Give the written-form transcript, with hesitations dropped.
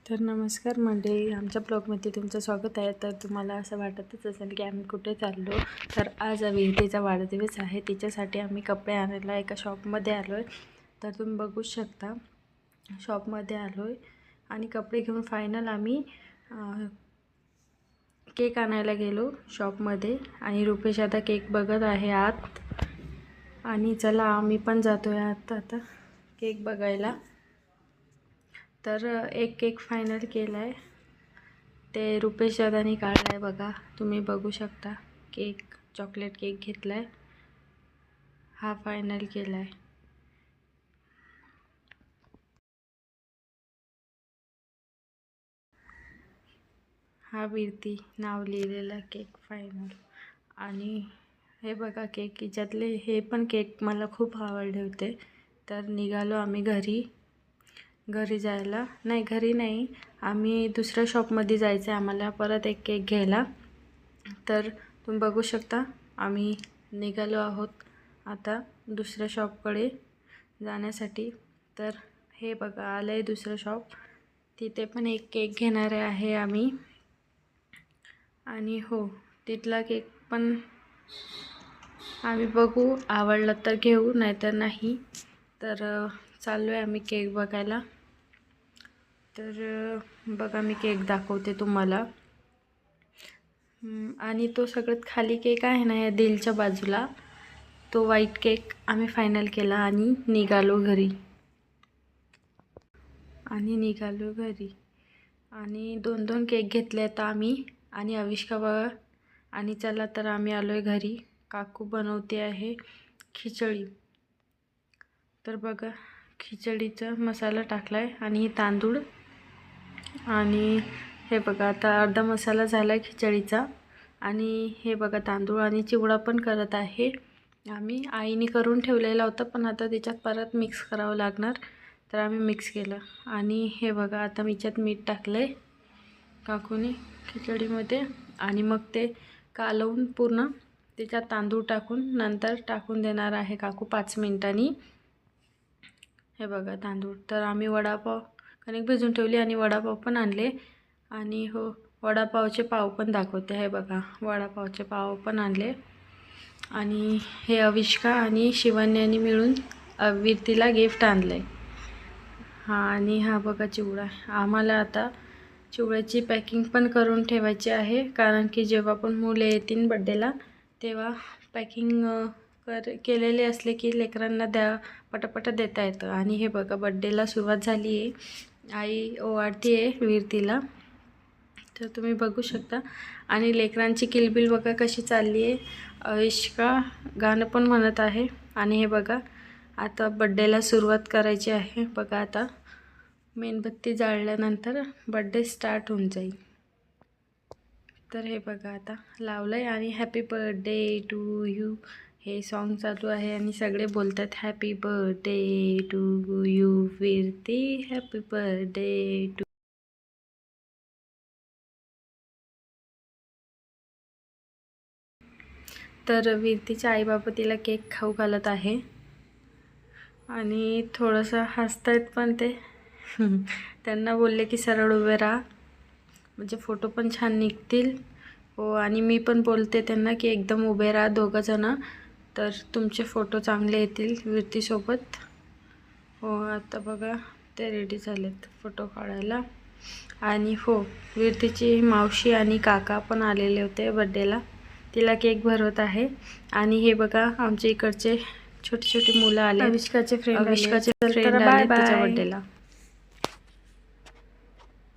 तर नमस्कार मंडळी, आमच्या ब्लॉगमध्ये तुमचं स्वागत आहे. तर तुम्हाला असं वाटतच असेल की आम्ही कुठे चाललो. तर आज विहितेचा वाढदिवस आहे, तिच्यासाठी आम्ही कपडे आणायला एका शॉपमध्ये आलो आहे. तर तुम्ही बघू शकता, शॉपमध्ये आलो आहे आणि कपडे घेऊन फायनल आम्ही केक आणायला गेलो शॉपमध्ये. आणि रुपेश आता केक बघत आहे आत. आणि चला आम्ही पण जातो आहे आता केक बघायला. तर एक केक फायनल केला आहे, ते रुपेश दादानी काढला आहे बघा. तुम्ही बघू शकता, केक चॉकलेट केक घेतला आहे, हा फायनल केला आहे. हा वीरती नाव लिहिलेला केक फायनल. आणि हे बघा केक, याच्यातले हे पण केक मला खूप आवडले होते. तर निघालो आम्ही घरी जायला. नाही, घरी नाही, आम्ही दुसऱ्या शॉपमध्ये जायचं आहे आम्हाला परत एक केक घ्यायला. तर तुम्ही बघू शकता, आम्ही निघालो आहोत आता दुसऱ्या शॉपकडे जाण्यासाठी. तर हे बघा, आलं आहे दुसरं शॉप, तिथे पण एक केक घेणारे आहे आम्ही. आणि हो, तिथला केक पण आम्ही बघू, आवडलं तर घेऊ, नाहीतर नाही. तर चाललो आहे आम्ही केक बघायला. तर बघा, मी केक दाखवते तुम्हाला. आणि तो सगळ्यात खाली केक आहे ना, या दिलच्या बाजूला, तो व्हाईट केक आम्ही फायनल केला आणि निघालो घरी. आणि दोन केक घेतले आता आम्ही आणि अविष्का बघा. आणि चला तर आम्ही आलो आहे घरी. काकू बनवते आहे खिचडी. तर बघा, खिचडीचा मसाला टाकला आहे आणि तांदूळ. आणि हे बघा, आता अर्धा मसाला झाला आहे खिचडीचा. आणि हे बघा, तांदूळ आणि चिवडा पण करत आहे आम्ही. आईने करून ठेवलेला होता, पण आता त्याच्यात परत मिक्स करावं लागणार, तर आम्ही मिक्स केलं. आणि हे बघा, आता याच्यात मीठ टाकलं आहे काकूने खिचडीमध्ये. आणि मग ते कालवून पूर्ण त्याच्यात तांदूळ टाकून नंतर टाकून देणार आहे काकू 5 मिनिटांनी. हे बघा तांदूळ. तर आम्ही वडापाव कणिक भिजून ठेवली आणि वडापाव पण आणले. आणि हो, वडापावचे पाव पण दाखवते. हे बघा, वडापावचे पाव पण आणले. आणि हे अविष्का आणि शिवण्याने मिळून वीरतीला गिफ्ट आणलं आहे. आणि हा बघा चिवडा. आम्हाला आता चिवड्याची पॅकिंग पण करून ठेवायची आहे, कारण की जेव्हा पण मुले येतील बड्डेला तेव्हा पॅकिंग केलेले असले की लेकरांना पटापट देता येतं. आणि हे बघा, बड्डेला सुरुवात झाली आहे, आई ओवाळती आहे वीरतीला. तर तुम्ही बघू शकता. आणि लेकरांची किलबिल बघा कशी चालली आहे. अविष्का गाणं पण म्हणत आहे. आणि हे बघा, आता बड्डेला सुरुवात करायची आहे बघा. आता मेणबत्ती जाळल्यानंतर बड्डे स्टार्ट होऊन जाईल. तर हे बघा, आता लावलं आहे आणि हॅपी बर्थडे टू यू हे सॉन्ग चालू आहे. आणि सगळे बोलतात happy birthday to you Virati, happy birthday to. तर वीरतीचे आईबाबा तिला केक खाऊ घालत आहे. आणि थोडंसं हसतायत पण ते. त्यांना बोलले की सरळ उभे राहा, म्हणजे फोटो पण छान निघतील. हो, आणि मी पण बोलते त्यांना की एकदम उभे राहा दोघंजणं, तर तुमचे फोटो चांगले येतील वीरतीसोबत. हो, आता बघा ते रेडी झालेत फोटो काढायला. आणि हो, वीरतीची मावशी आणि काका पण आलेले होते बड्डेला, तिला केक भरवत आहे. आणि हे बघा, आमच्या इकडचे छोटी छोटी मुलं आले, अविष्काचे फ्रेंड आले त्याच्या बड्डेला.